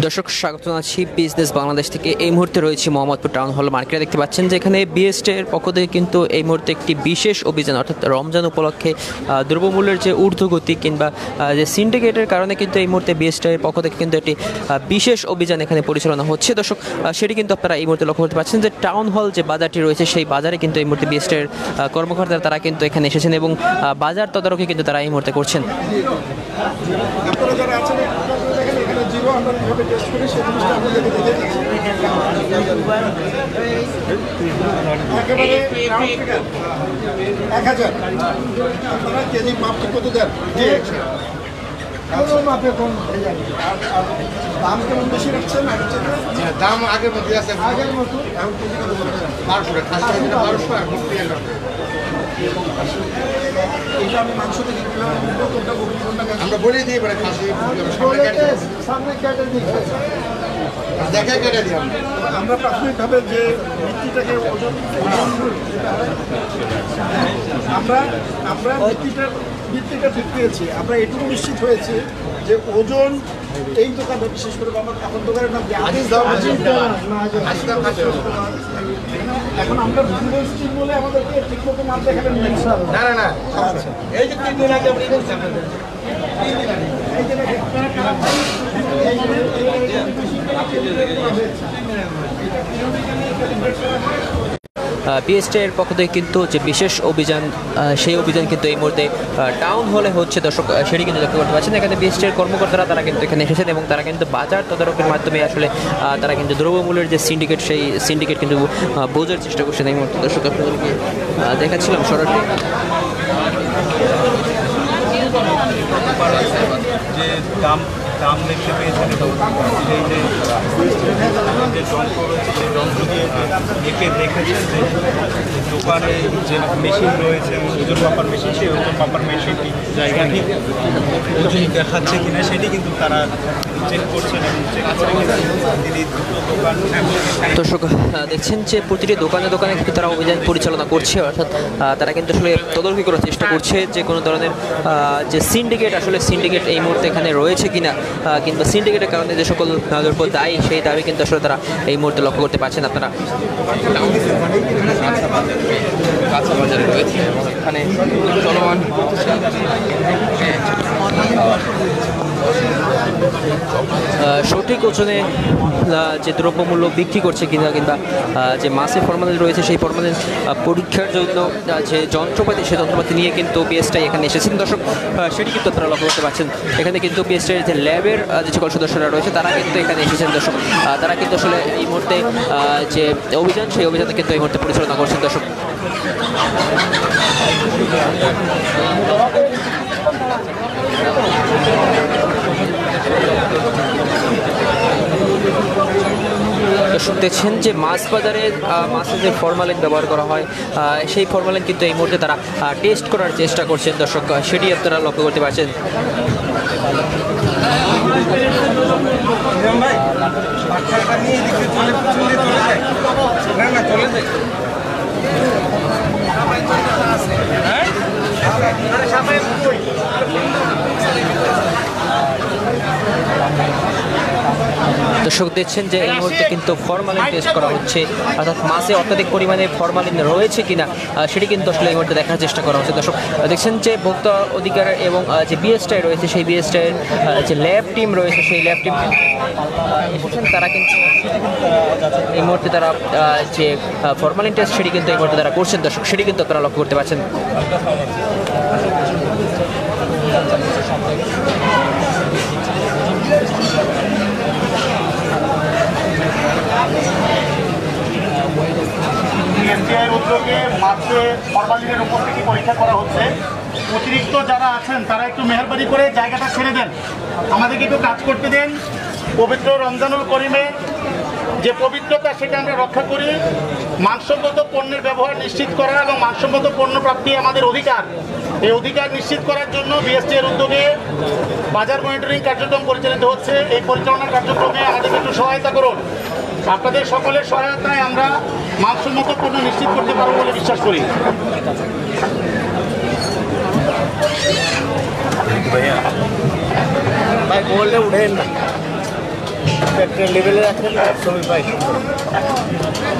দর্শক স্বাগত জানাচ্ছি বিজনেস বাংলাদেশ থেকে। এই মুহূর্তে রয়েছে মোহাম্মদপুর টাউন হল মার্কেটে। দেখতে পাচ্ছেন যে এখানে বিএসটির পক্ষ থেকে কিন্তু এই মুহূর্তে একটি বিশেষ অভিযান, অর্থাৎ রমজান উপলক্ষে দ্রব্যমূল্যের যে ঊর্ধ্বগতি কিংবা যে সিন্ডিকেটের কারণে কিন্তু এই মুহূর্তে বিএসটির পক্ষ থেকে কিন্তু একটি বিশেষ অভিযান এখানে পরিচালনা হচ্ছে। দর্শক সেটি কিন্তু আপনারা এই মুহূর্তে লক্ষ্য করতে পারছেন যে টাউন হল যে বাজারটি রয়েছে সেই বাজারে কিন্তু এই মুহূর্তে বিএসটির কর্মকর্তারা তারা কিন্তু এখানে এসেছেন এবং বাজার তদারকি কিন্তু তারা এই মুহূর্তে করছেন। আমরা কিভাবে টেস্ট করি সেই জিনিসটা আপনাদেরকে দেখে দিচ্ছি। একেবারে 1000 আপনারা কেজি মাপটি কত দেন? মাপে কম দাম কেমন বেশি রাখছেন? দাম আগের মতো আছে, আগের মতো এখন কেজি কত বলছেন? 1200 আর এটা আমি মাংস থেকে কোনটা আমরা বলে দিই এবারে খাসি সামনে কেটে দিই, দেখা কেটে দিই আমরা প্রাথমিকভাবে যে ভিত্তিটাকে ওজন আমরা ভিত্তিটা ঠিক পেয়েছি। আমরা এটুকু নিশ্চিত হয়েছি যে ওজন এই দোকানে, বিশেষ করে এখন দোকানের নাম এখন আমরা ভিডিও স্ট্রিম বলে আমাদেরকে ঠিক মতো মাপ দেখাবেন না না না। এই যে 3 দিন আগে আমরা বলছি আপনাদের বিএসটির পক্ষ থেকে কিন্তু যে বিশেষ অভিযান, সেই অভিযান কিন্তু এই মুহূর্তে টাউন হলে হচ্ছে। দর্শক সেটি কিন্তু লক্ষ্য করতে পারছেন। এখানে বিএসটির কর্মকর্তারা তারা কিন্তু এখানে এসেছেন এবং তারা কিন্তু বাজার তদারকির মাধ্যমে আসলে তারা কিন্তু দ্রব্যমূল্যের যে সিন্ডিকেট, সেই সিন্ডিকেট কিন্তু বোঝার চেষ্টা করছেন এই মুহূর্তে। দর্শক আপনাদেরকে দেখাচ্ছিলাম সরাসরি যে দাম দেখতে পেয়েছেন এবং সেই যে যন্ত্র রয়েছে সেই যন্ত্র দিয়ে একে দেখেছেন যে দোকানে যে মেশিন রয়েছে ওজন মাপার মেশিন, সেই ওজন মাপার মেশিনটি জায়গা ঠিক ওজন দেখাচ্ছে কিনা সেটি কিন্তু তারা চেক করছেন এবং চেক করে তিনি দুটো দোকান। দর্শক দেখছেন যে প্রতিটি দোকানে দোকানে কিন্তু তারা অভিযান পরিচালনা করছে, অর্থাৎ তারা কিন্তু আসলে তদারকি করার চেষ্টা করছে যে কোনো ধরনের যে সিন্ডিকেট, আসলে সিন্ডিকেট এই মুহূর্তে এখানে রয়েছে কিনা কিংবা সিন্ডিকেটের কারণে যে সকল দ্রব্য দায়ী সেই দাবি কিন্তু আসলে তারা এই মুহূর্তে লক্ষ্য করতে পারছেন। আপনারা কাঁচা বাজারে রয়েছে এবং এখানে চলমান সঠিক ওজনে যে দ্রব্যমূল্য বিক্রি করছে কিনা কিংবা যে মাসে ফরমালিন রয়েছে সেই ফরমালিন পরীক্ষার জন্য যে যন্ত্রপাতি, সেই যন্ত্রপাতি নিয়ে কিন্তু বিএসটি এখানে এসেছেন। দর্শক সেটি কিন্তু আপনারা লক্ষ্য করতে পারছেন। এখানে কিন্তু বিএসটির যে ল্যাবের যে সকল সদস্যরা রয়েছে তারা কিন্তু এখানে এসেছেন। দর্শক তারা কিন্তু আসলে এই মুহূর্তে যে অভিযান, সেই অভিযানে কিন্তু এই মুহূর্তে পরিচালনা করছেন। দর্শক দর্শক দেখছেন যে মাছ বাজারে মাছে যে ফরমালিন ব্যবহার করা হয় সেই ফরমালিন কিন্তু এই মুহূর্তে তারা টেস্ট করার চেষ্টা করছেন। দর্শক সেটি আপনারা লক্ষ্য করতে পারছেন। দর্শক দেখছেন যে এই মুহূর্তে কিন্তু ফরমালিন টেস্ট করা হচ্ছে, অর্থাৎ মাছে অত্যাধিক পরিমাণে ফরমালিন রয়েছে কিনা সেটি কিন্তু আসলে এই মুহূর্তে দেখার চেষ্টা করা হচ্ছে। দর্শক দেখছেন যে ভোক্তা অধিকার এবং যে বিএসটিআই রয়েছে সেই বিএসটিআইয়ের যে ল্যাব টিম রয়েছে সেই ল্যাব টিম এসেছেন। তারা কিন্তু এই মুহূর্তে তারা যে ফরমালিন টেস্ট সেটি কিন্তু এই মুহূর্তে তারা করছেন। দর্শক সেটি কিন্তু আপনারা লক্ষ্য করতে পারছেন। বিএসটিআইয়ের উদ্যোগে মাসে ফরমালিনের উপস্থিতি পরীক্ষা করা হচ্ছে। অতিরিক্ত যারা আছেন তারা একটু মেহরবানি করে জায়গাটা ছেড়ে দেন, আমাদেরকে একটু কাজ করতে দেন। পবিত্র রমজানুল করিমের যে পবিত্রতা সেটা আমরা রক্ষা করি। মানসম্মত পণ্যের ব্যবহার নিশ্চিত করা এবং মানসম্মত পণ্য প্রাপ্তি আমাদের অধিকার। এই অধিকার নিশ্চিত করার জন্য বিএসটিআইয়ের উদ্যোগে বাজার মনিটরিং কার্যক্রম পরিচালিত হচ্ছে। এই পরিচালনা কার্যক্রমে আমাদের একটু সহায়তা করুন। আপনাদের সকলের সহায়তায় আমরা মানসম্মত পণ্য নিশ্চিত করতে পারবো বলে বিশ্বাস করি। ভাই বললে উঠেন না। একটা লেভেলে রাখেন ছবি পাই।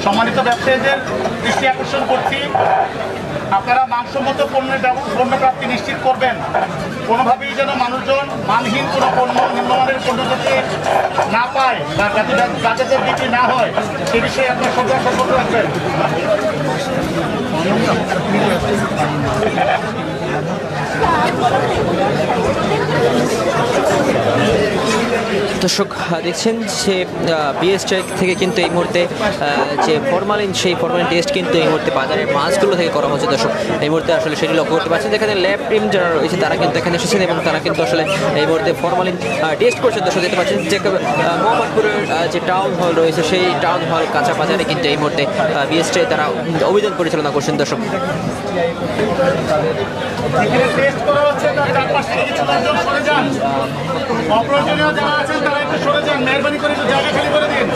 সম্মানিত ব্যবসায়ীদের দৃষ্টি আকর্ষণ করছি, আপনারা মানসম্মত পণ্য প্রাপ্তি নিশ্চিত করবেন। কোনোভাবেই যেন মানুষজন মানহীন কোনো পণ্য, নিম্নমানের পণ্য যাতে না পায় বা যাতে বিক্রি না হয়, সে বিষয়ে আপনার সতর্ক রাখবেন। দর্শক দেখছেন যে বিএসটেক থেকে কিন্তু এই মুহূর্তে যে ফরমালিন, সেই ফরমালিন টেস্ট কিন্তু এই মুহূর্তে বাজারের মাছগুলো থেকে করা হচ্ছে। দর্শক এই মুহূর্তে আসলে সেটি লক্ষ্য করতে পারছেন, যেখানে ল্যাব টিম যারা রয়েছে তারা কিন্তু এখানে এসেছেন এবং তারা কিন্তু আসলে এই মুহূর্তে ফরমালিন টেস্ট করছেন। দর্শক দেখতে পাচ্ছেন যে মোহাম্মদপুরের যে টাউন হল রয়েছে, সেই টাউন হল কাঁচা বাজারে কিন্তু এই মুহূর্তে বিএসটেক তারা অভিযান পরিচালনা করছেন। দর্শক টেস্ট করা হচ্ছে, তার চারপাশ থেকে কিছু লোকজন সরে যান। অপ্রয়োজনীয় যারা আছেন তারা একটু সরে যান, মেহরবানি করে একটু জায়গা খালি করে দিন।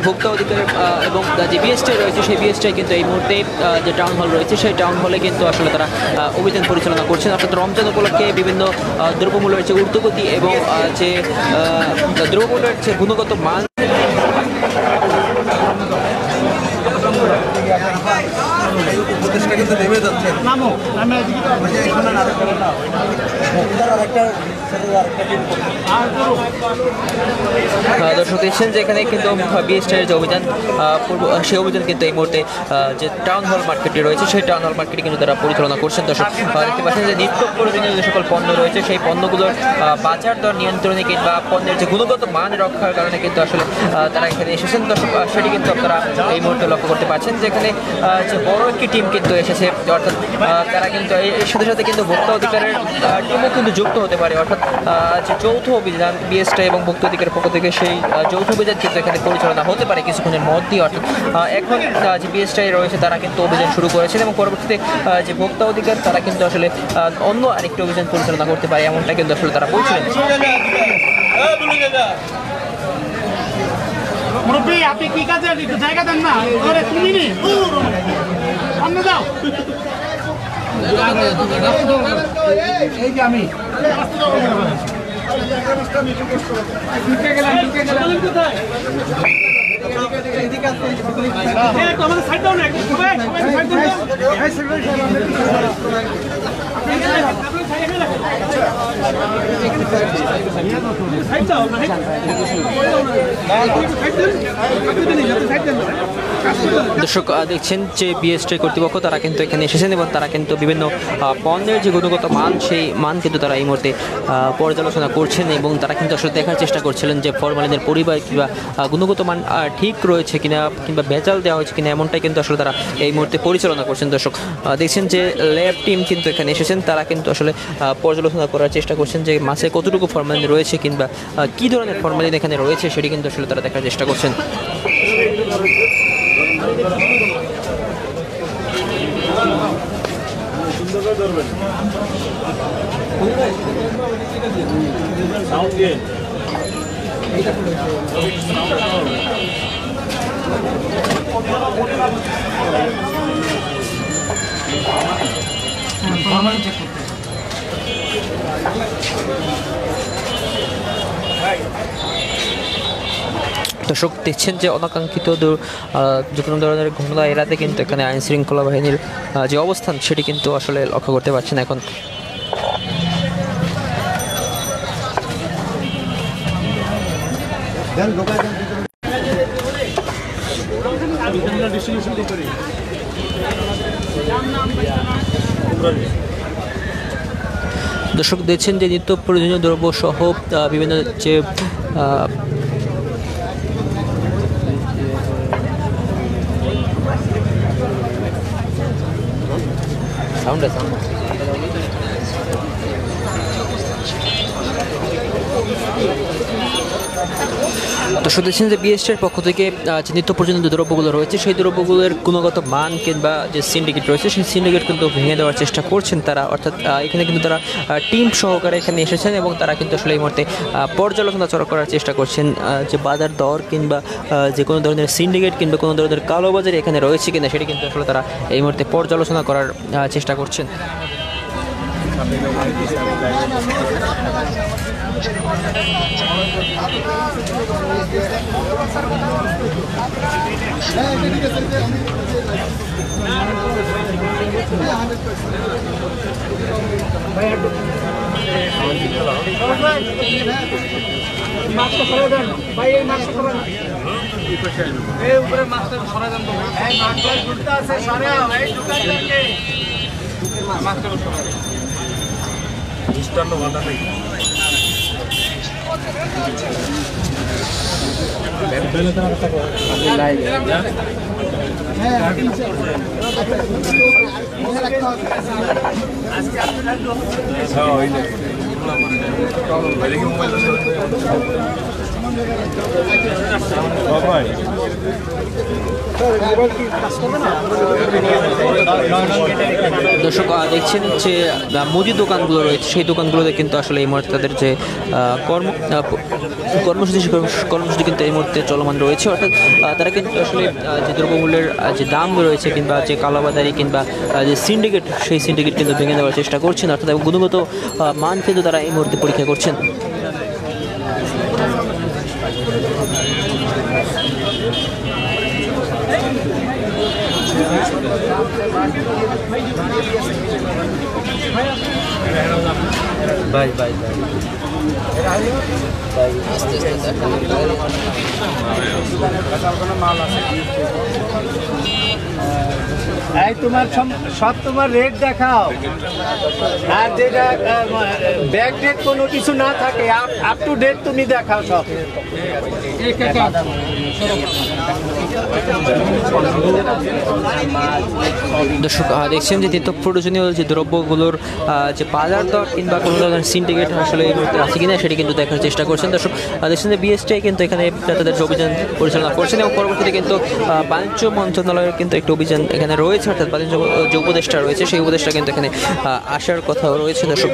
ভোক্তা অধিকারের এবং যে বিএসটাই রয়েছে, সেই বিএসটাই কিন্তু এই মুহূর্তে যে টাউন হল রয়েছে, সেই টাউন হলে কিন্তু আসলে তারা অভিযান পরিচালনা করছেন। অর্থাৎ রমজান উপলক্ষে বিভিন্ন দ্রব্যমূল্যের যে ঊর্ধ্বগতি এবং যে দ্রব্যমূল্যের যে গুণগত মান কিন্তু নেমে যাচ্ছে। দর্শক দেখছেন যে এখানে কিন্তু বিএসটির যে অভিযান, সেই অভিযান কিন্তু এই মুহূর্তে যে টাউন হল মার্কেটটি রয়েছে, সেই টাউন হল মার্কেটে কিন্তু তারা পরিচালনা করছেন। দর্শক দেখতে পাচ্ছেন যে নিত্য প্রয়োজনীয় যে সকল পণ্য রয়েছে, সেই পণ্যগুলোর বাজার দর নিয়ন্ত্রণে কিংবা পণ্যের যে গুণগত মান রক্ষার কারণে কিন্তু আসলে তারা এখানে এসেছেন। দর্শক সেটি কিন্তু আপনারা এই মুহূর্তে লক্ষ্য করতে পারছেন যে এখানে যে বড় একটি টিম কিন্তু এসেছে। অর্থাৎ তারা কিন্তু এর সাথে সাথে কিন্তু ভোক্তা অধিকারের টিমও কিন্তু যুক্ত হতে পারে। অর্থাৎ যে যৌথ অভিযান বিএসটা এবং ভোক্তা অধিকারের পক্ষ থেকে, সেই যৌথ অভিযান কিন্তু এখানে পরিচালনা হতে পারে কিছুক্ষণের মধ্যেই। অর্থাৎ এখন যে বিএসটাই রয়েছে তারা কিন্তু অভিযান শুরু করেছেন এবং পরবর্তীতে যে ভোক্তা অধিকার তারা কিন্তু আসলে অন্য আরেকটি অভিযান পরিচালনা করতে পারে, এমনটা কিন্তু আসলে তারা বলছিলেন। মুরব্বী, আপনি কি কাজে একটু জায়গা দেন না? তুমি সামনে যাও। এই যে আমি দর্শক দেখছেন যে বিএসটি কর্তৃপক্ষ তারা কিন্তু এখানে এসেছেন এবং তারা কিন্তু বিভিন্ন পণ্যের যে গুণগত মান, সেই মান কিন্তু তারা এই মুহূর্তে পর্যালোচনা করছেন এবং তারা কিন্তু আসলে দেখার চেষ্টা করছিলেন যে ফরমালিনের পরিবার কিংবা গুণগত মান ঠিক রয়েছে কিনা কিংবা ভেজাল দেওয়া হয়েছে কিনা, এমনটাই কিন্তু আসলে তারা এই মুহূর্তে পরিচালনা করছেন। দর্শক দেখছেন যে ল্যাব টিম কিন্তু এখানে এসেছেন, তারা কিন্তু আসলে পর্যালোচনা করার চেষ্টা করছেন যে মাছে কতটুকু ফরমালিন রয়েছে কিংবা কী ধরনের ফরমালিন এখানে রয়েছে, সেটি কিন্তু আসলে তারা দেখার চেষ্টা করছেন। দর্শক দেখছেন যে অনাকাঙ্ক্ষিত যে কোনো ধরনের ঘটনা এড়াতে কিন্তু এখানে আইন শৃঙ্খলা বাহিনীর যে অবস্থান, সেটি কিন্তু আসলে লক্ষ্য করতে পারছেন এখন। ডিস্ট্রিবিউশন করি দর্শক দেখছেন যে নিত্য প্রয়োজনীয় দ্রব্য সহ বিভিন্ন যে দর্শক দেখছেন যে বিএসটির পক্ষ থেকে যে নিত্য প্রয়োজনীয় দ্রব্যগুলো রয়েছে সেই দ্রব্যগুলোর গুণগত মান কিংবা যে সিন্ডিকেট রয়েছে সেই সিন্ডিকেট কিন্তু ভেঙে দেওয়ার চেষ্টা করছেন তারা, অর্থাৎ এখানে কিন্তু তারা টিম সহকারে এখানে এসেছেন এবং তারা কিন্তু আসলে এই মুহূর্তে পর্যালোচনা করার চেষ্টা করছেন যে বাজার দর কিংবা যে কোনো ধরনের সিন্ডিকেট কিংবা কোনো ধরনের কালোবাজারি এখানে রয়েছে কিনা সেটি কিন্তু আসলে তারা এই মুহূর্তে পর্যালোচনা করার চেষ্টা করছেন। দর্শক দেখছেন যে মুদি দোকানগুলো রয়েছে সেই দোকানগুলোতে কিন্তু আসলে এই মুহূর্তে তাদের যে কর্মসূচি কিন্তু এই মুহূর্তে চলমান রয়েছে, অর্থাৎ তারা কিন্তু আসলে যে দ্রব্যমূল্যের যে দাম রয়েছে কিংবা যে কালোবাজারি কিংবা যে সিন্ডিকেট সেই সিন্ডিকেট কিন্তু ভেঙে দেওয়ার চেষ্টা করছেন, অর্থাৎ গুণগত মান কিন্তু তারা এই মুহূর্তে পরীক্ষা করছেন। ভাই ভাই ভাই এই তোমার সব তোমার রেট দেখাও, আর যেটা ব্যাক ডেট কোনো কিছু না থাকে আপ টু ডেট তুমি দেখাও সব। দর্শক দেখছেন যে নিত্য প্রয়োজনীয় যে দ্রব্যগুলোর যে বাজার দর কিংবা কোনো ধরনের সিন্ডিকেট আসলে এই মুহূর্তে আছে কিনা সেটি কিন্তু দেখার চেষ্টা করছেন। দর্শক দেখছেন যে বিএসটিআই কিন্তু এখানে তাদের অভিযান পরিচালনা করছেন এবং পরবর্তীতে কিন্তু বাণিজ্য মন্ত্রণালয়ের কিন্তু একটি অভিযান এখানে রয়েছে, অর্থাৎ বাণিজ্য যে উপদেষ্টা রয়েছে সেই উপদেষ্টা কিন্তু এখানে আসার কথা রয়েছে। দর্শক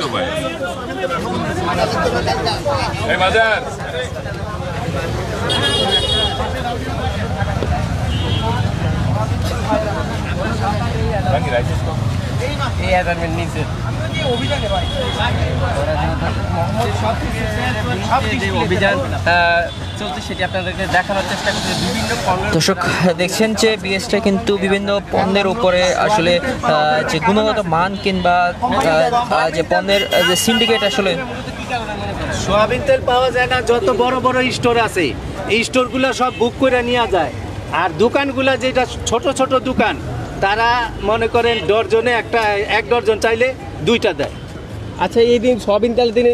দর্শক দেখছেন যে বিএসটিআই কিন্তু বিভিন্ন পণ্যের উপরে আসলে যে গুণগত মান কিংবা যে পণ্যের যে সিন্ডিকেট আসলে সোয়াবিন তেল পাওয়া যায় না, যত বড় বড় স্টোর আছে এই স্টোরগুলো সব বুক করে নেওয়া যায়, আর দোকানগুলো যেটা ছোট ছোট দোকান তারা মনে করেন ডর্জনে এক ডর্জন চাইলে 2টা দেয়। আচ্ছা, এই দিন সোয়াবিন তেলের দিন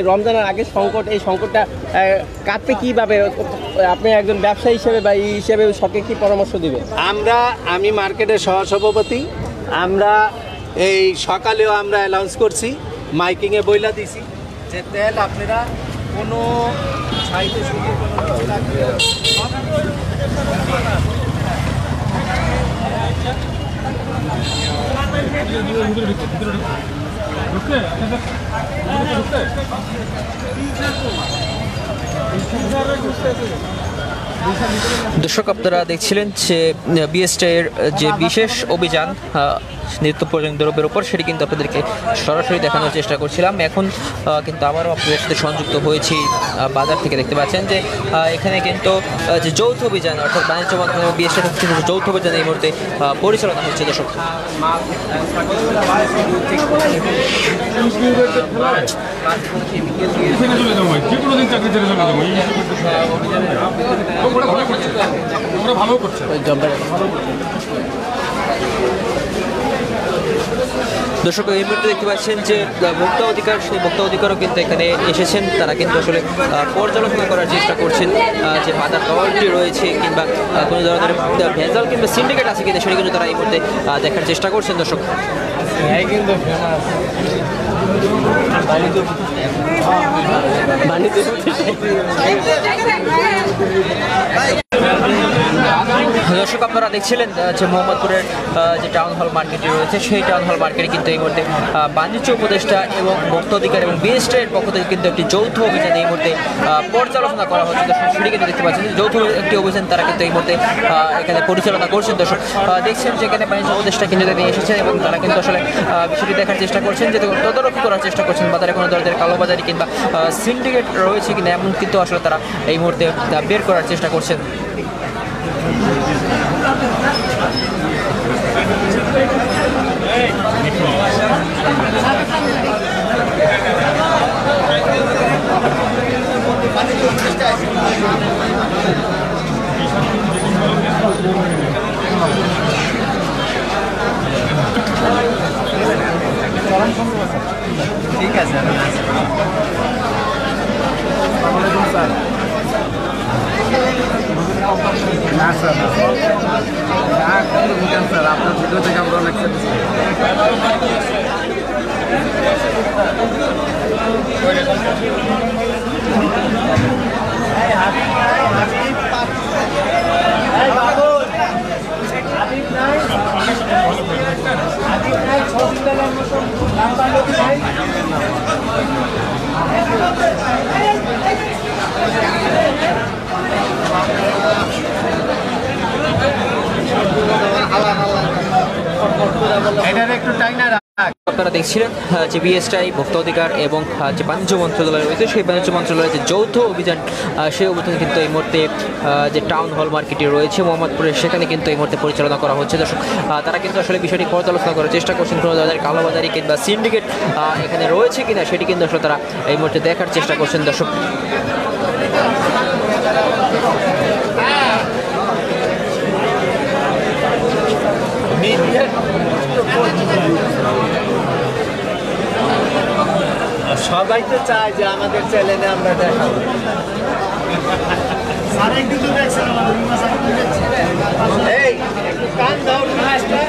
রমজানের আগে সংকট, এই সংকটটা কাটবে কীভাবে? আপনি একজন ব্যবসায়ী হিসেবে বা এই হিসেবে সরকারকে কী পরামর্শ দেবে? আমি মার্কেটের সহসভাপতি, আমরা এই সকালেও আমরা অ্যানাউন্স করছি, মাইকিংয়ে বইলা দিছি যে তেল আপনারা কোনো সাইডে শুধু দর্শক আপনারা দেখছিলেন যে বিএসটিআইয়ের যে বিশেষ অভিযান নিত্য প্রয়োজনীয় দ্রব্যের উপর সেটি কিন্তু আপনাদেরকে সরাসরি দেখানোর চেষ্টা করছিলাম। এখন কিন্তু আবারও আপনাদের সাথে সংযুক্ত হয়েছি বাজার থেকে। দেখতে পাচ্ছেন যে এখানে কিন্তু যে যৌথ অভিযান, অর্থাৎ বাণিজ্য মন্ত্রণালয় বিএসটিআই থেকে কিন্তু যৌথ অভিযান এই মুহূর্তে পরিচালনা হচ্ছে। দর্শক ভালো করছে। দর্শক এই মুহূর্তে দেখতে পাচ্ছেন যে ভোক্তা অধিকার, সেই ভোক্তা অধিকারও কিন্তু এখানে এসেছেন। তারা কিন্তু আসলে পর্যালোচনা করার চেষ্টা করছেন যে বাজার দরটি রয়েছে কিংবা কোনো ধরনের ভেজাল কিংবা সিন্ডিকেট আছে কিনা, সেটা কিন্তু তারা এই মুহূর্তে দেখার চেষ্টা করছেন। দর্শক দর্শক আপনারা দেখছিলেন যে মোহাম্মদপুরের যে টাউন হল মার্কেটটি রয়েছে, সেই টাউন হল মার্কেটে কিন্তু এই মুহূর্তে বাণিজ্য উপদেষ্টা এবং ভোক্তা অধিকার এবং বিএসটির পক্ষ থেকে কিন্তু একটি যৌথ অভিযান এই মুহূর্তে পর্যালোচনা করা হচ্ছে। দর্শক সেটি কিন্তু দেখতে পাচ্ছেন যৌথ একটি অভিযান তারা কিন্তু এই মুহূর্তে এখানে পরিচালনা করছেন। দর্শক দেখছেন যে এখানে বাণিজ্য উপদেষ্টা কিন্তু তিনি এসেছেন এবং তারা কিন্তু আসলে বিষয়টি দেখার চেষ্টা করছেন, যে তদারকি করার চেষ্টা করছেন বাজারে কোনো ধরনের কালোবাজারি কিংবা সিন্ডিকেট রয়েছে কিনা, এমন কিন্তু আসলে তারা এই মুহূর্তে বের করার চেষ্টা করছেন। ঠিক আছে না স্যার, আপনার ভিডিও থেকে আমরা অনেক আপনারা দেখছিলেন যে বিএসটিআই, ভোক্তা অধিকার এবং যে বাণিজ্য মন্ত্রণালয় রয়েছে, সেই বাণিজ্য মন্ত্রণালয়ের যে যৌথ অভিযান, সেই অভিযান কিন্তু এই মুহূর্তে যে টাউন হল মার্কেটে রয়েছে মোহাম্মদপুরে, সেখানে কিন্তু এই মুহূর্তে পরিচালনা করা হচ্ছে। দর্শক তারা কিন্তু আসলে বিষয়টি পর্যালোচনা করার চেষ্টা করছেন, কোনো ধরনের কালোবাজারি কিংবা সিন্ডিকেট এখানে রয়েছে কিনা সেটি কিন্তু আসলে তারা এই মুহূর্তে দেখার চেষ্টা করছেন। দর্শক সবাই তো চায় যে আমাদের চ্যানেলে আমরা দেখাবো। এই একটু কান দাও মাছটা।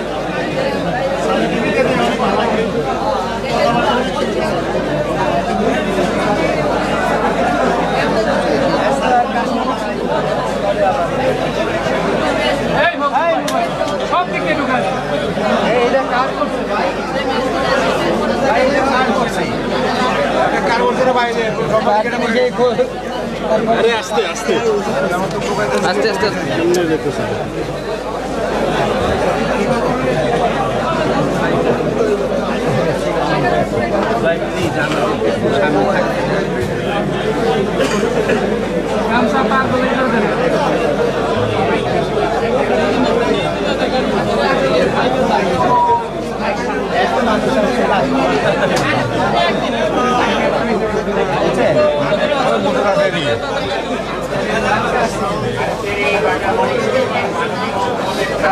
সব দিকে ঢুকান। এইটা কাজ করছে ভাই, এইটা কাজ করছে। আরে আস্তে আস্তে আস্তে আস্তে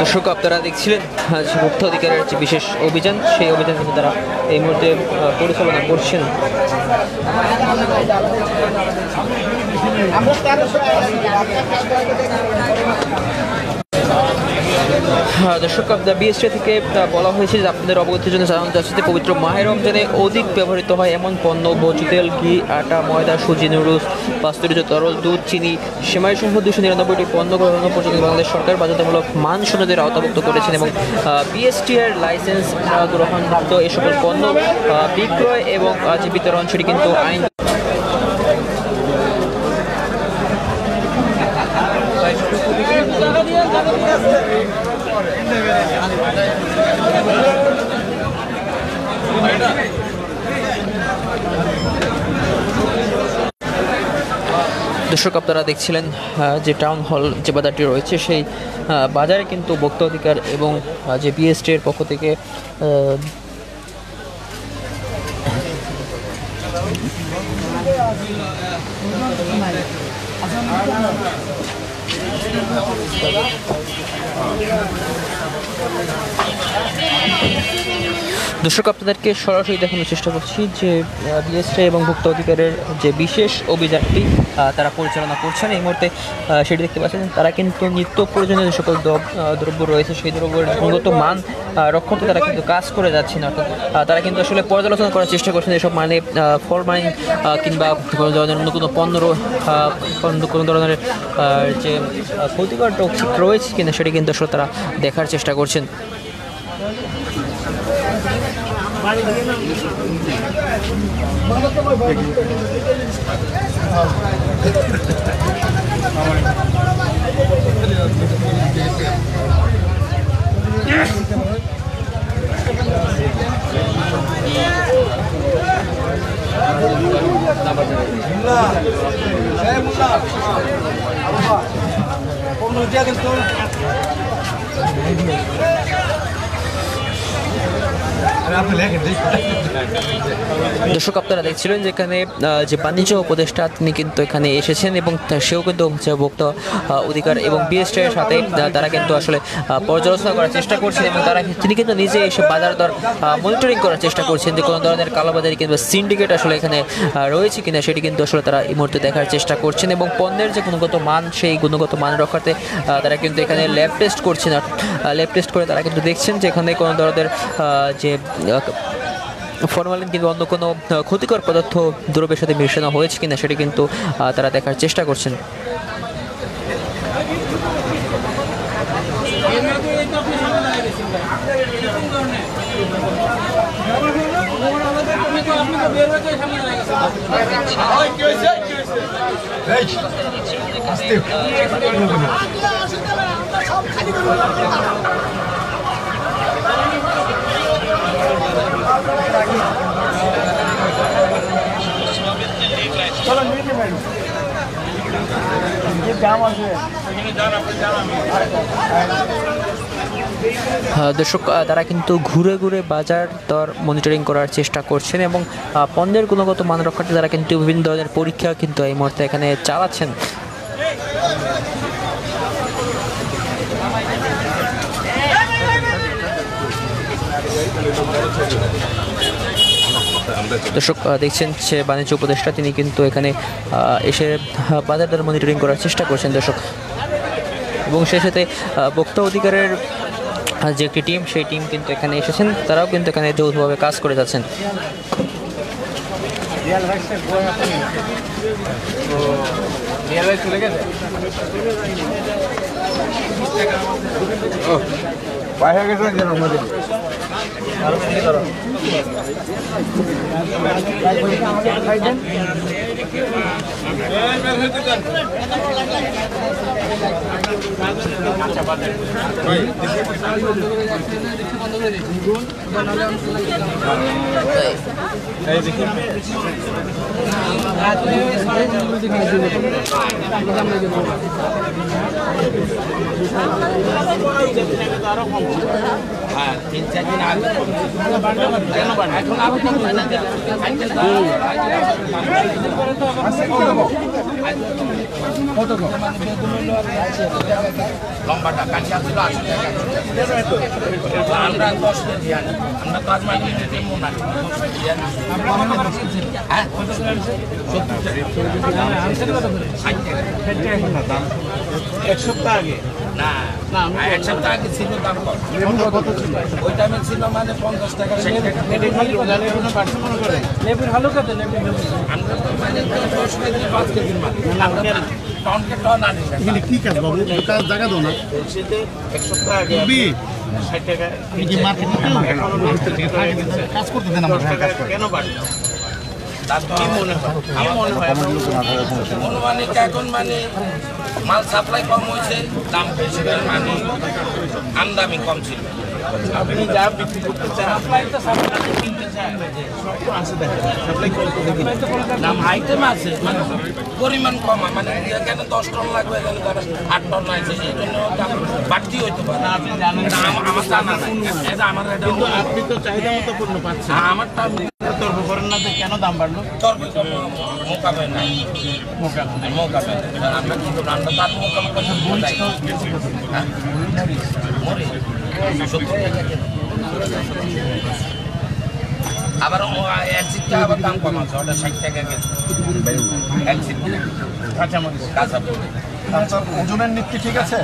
দর্শক আপনারা দেখছিলেন ভোক্তা অধিকারের যে বিশেষ অভিযান, সেই অভিযান কিন্তু তারা এই মুহূর্তে পরিচালনা করছেন। দর্শক বিএসটি থেকে বলা হয়েছে যে আপনাদের অবগতির জন্য জানানো যাচ্ছে যে পবিত্র মাহে রমজানে অধিক ব্যবহৃত হয় এমন পণ্য ভোজ্য তেল, ঘি, আটা, ময়দা, সুজি, নুডলস, পাস্তুরিত তরল দুধ, চিনি, সেমাই সহ 299টি পণ্য গ্রহণ পর্যন্ত বাংলাদেশ সরকার বাধ্যতামূলক মান সনদের আওতাভুক্ত করেছেন এবং বিএসটিআর লাইসেন্স গ্রহণভুক্ত এ সকল পণ্য বিক্রয় এবং বিতরণ সেটি কিন্তু আইন দর্শক আপনারা দেখছিলেন যে টাউন হল যে বাজারটি রয়েছে, সেই বাজারে কিন্তু ভোক্তা অধিকার এবং যে বিএসটি এর পক্ষ থেকে দর্শক, আপনাদেরকে সরাসরি দেখানোর চেষ্টা করছি যে বিএসটি এবং ভোক্তা অধিকারের যে বিশেষ অভিযানটি তারা পরিচালনা করছেন। এই মুহূর্তে সেটি দেখতে পাচ্ছেন, তারা কিন্তু নিত্য প্রয়োজনীয় যে সকল দ্রব্য রয়েছে সেই দ্রব্যের গুণগত মান রক্ষার্থে তারা কিন্তু কাজ করে যাচ্ছেন। অর্থাৎ তারা কিন্তু আসলে পর্যালোচনা করার চেষ্টা করছেন এসব মানে ফরমালিন কিংবা কোনো ধরনের অন্য কোনো কোনো ধরনের যে ক্ষতিকর টক্সিক রয়েছে কিনা সেটি কিন্তু আসলে তারা দেখার চেষ্টা করছেন। দর্শক, আপনারা দেখছিলেন যেখানে যে বাণিজ্য উপদেষ্টা তিনি কিন্তু এখানে এসেছেন এবং সেও কিন্তু ভোক্তা অধিকার এবং বিএসটি এর সাথে তারা কিন্তু আসলে পর্যালোচনা করার চেষ্টা করছেন এবং তিনি কিন্তু নিজে এসে বাজার দর মনিটরিং করার চেষ্টা করছেন যে কোনো ধরনের কালোবাজারি কিংবা সিন্ডিকেট আসলে এখানে রয়েছে কিনা সেটি কিন্তু আসলে তারা এই মুহূর্তে দেখার চেষ্টা করছেন এবং পণ্যের যে গুণগত মান সেই গুণগত মান রক্ষার্থে তারা কিন্তু এখানে ল্যাব টেস্ট করছেন। ল্যাব টেস্ট করে তারা কিন্তু দেখছেন যে এখানে কোনো ধরনের যে ফরমালিন কিংবা অন্য কোনো ক্ষতিকর পদার্থ দ্রব্যের সাথে মেশানো হয়েছে কিনা সেটি কিন্তু তারা দেখার চেষ্টা করছেন। দর্শক, তারা কিন্তু ঘুরে ঘুরে বাজার দর মনিটরিং করার চেষ্টা করছেন এবং পণ্যের গুণগত মান রক্ষার্থে তারা কিন্তু বিভিন্ন ধরনের পরীক্ষা কিন্তু এই মুহূর্তে এখানে চালাচ্ছেন। দর্শক, দেখছেন যে বাণিজ্য উপদেষ্টা তিনি কিন্তু এখানে এসে বাজার দর মনিটরিং করার চেষ্টা করছেন দর্শক, এবং সেই সাথে ভোক্তা অধিকারের যে একটি টিম সেই টিম কিন্তু এখানে এসেছেন, তারাও কিন্তু এখানে যৌথভাবে কাজ করে যাচ্ছেন। লম্বাটা কাছে আসলে 80 টাকা আমরা 10 কেজি আনি, আমরা 5 মাইল দিতে মনে করি হ্যাঁ এক সপ্তাহ আগে না না এক সপ্তাহ আগে ছিল দাম কত ছিল ওই টাইমে ছিল মানে 50 টাকা লেবুর ভালো কত লেবু আমরা তো মানে 10 কেজি 5 কেজি মাল টাউনকে টাউন আনি এখানে কি কাজ বাবু কাজ জায়গা দাও না এক সপ্তাহ আগে 60 টাকা কি মার্কেট কাজ করতে দেন আমরা কাজ করে কেন বাড়লো? কি মনে হয় অনুমানিক এখন মানে মাল সাপ্লাই কম হয়েছে, দাম বেশি, মানে আমদানি কম ছিল। আপনি যা বিক্রি করতে চান কিনতে চান দাম আইটেম আছে মানে পরিমাণ কম, মানে এখানে 10 টন লাগবে, এখানে 8 টন আছে, সেই জন্য দাম বাড়তি হইতে পারে। আপনি জানেন আমার জানা নাই, এটা আমার কিন্তু আপনি তো চাহিদা মতো পণ্য পাচ্ছেন, আমারটা তর্ক করেন না যে কেন দাম বাড়লো? মোকাবেলা নাই, মোকাবেলা আমরা কি করবো, আমরা তার মোকাবেলা মরি 70 টাকা আবার এক্সিটটা আবার দাম কম আছে, ওটা 60 টাকা গেছে এক্সিট কাঁচামরিচ কাঁচামরিচ। আচ্ছা, ওজনের নীতি ঠিক আছে?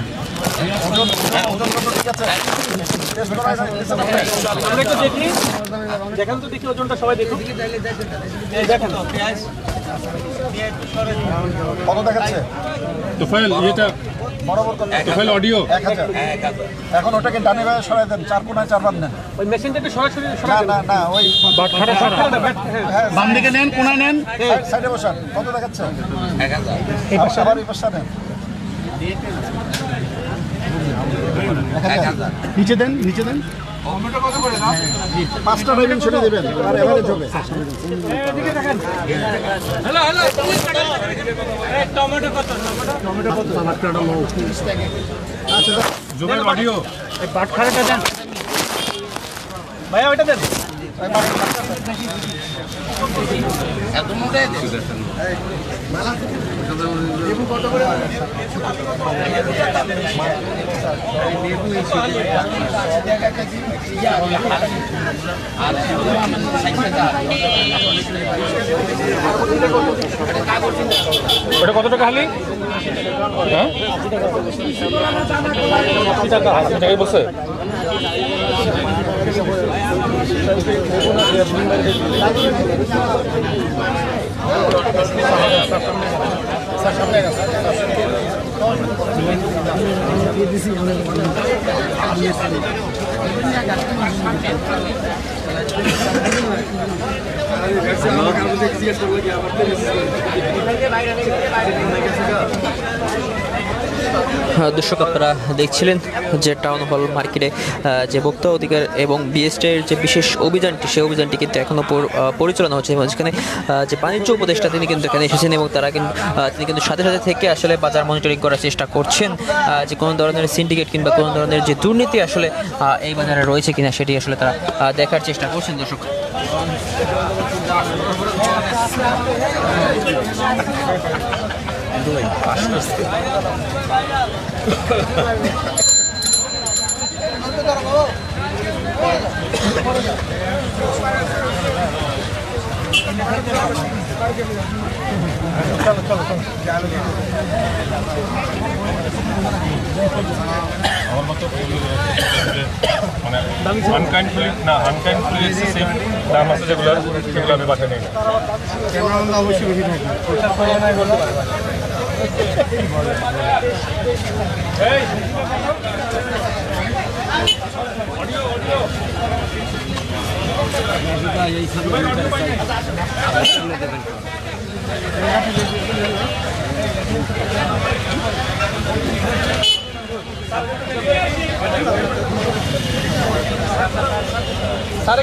ওজন কত ঠিক আছে? আমরা একটু দেখি, দেখেন তো দেখি ওজনটা সবাই দেখুন। এই দেখেন কত দেখাচ্ছে? তোফাইল এটা বরাবর কত? তোফাইল অডিও 1000। এখন ওটাকে ডানে বায়ে সরাই দেন, 4 কোণায় 4 বার নেন। ওই মেশিনটা একটু সরাসরি না না না, ওই হ্যাঁ, বাম দিকে নেন, কোনায় নেন। সাইডে বসান। কত দেখাচ্ছে? আবার এই পাশে নেন। নিচে দেন, নিচে দেন। 5টা ড্রাইভিং ছুটে দেবেন আর এভারেজ হবে। জুবেল অডিও বাটখারাটা দেন। ভাইয়া ওইটা দেন। এত মোটা ওটা কত টাকা খালি? হ্যাঁ 80 টাকা। 80 টাকাই বলছে। দর্শক আপনারা দেখছিলেন যে টাউন হল মার্কেটে যে ভোক্তা অধিকার এবং বিএসটির যে বিশেষ অভিযানটি, সেই অভিযানটি কিন্তু এখনও পরিচালনা হচ্ছে। এবং যেখানে যে বাণিজ্য উপদেষ্টা তিনি কিন্তু এখানে এসেছেন এবং তিনি কিন্তু সাথে সাথে থেকে আসলে বাজার মনিটরিং করার চেষ্টা করছেন যে কোনো ধরনের সিন্ডিকেট কিংবা কোনো ধরনের যে দুর্নীতি আসলে এই বাজারে রয়েছে কিনা সেটি আসলে তারা দেখার চেষ্টা করছেন। দর্শক আমার মতো মানে আনকাইন্ডফুলি না, আনকাইন্ডফুলি সেম দাম আছে যেগুলো, সেগুলো আমি বাসায় নিই না। অবশ্যই বেশি থাকে। সারা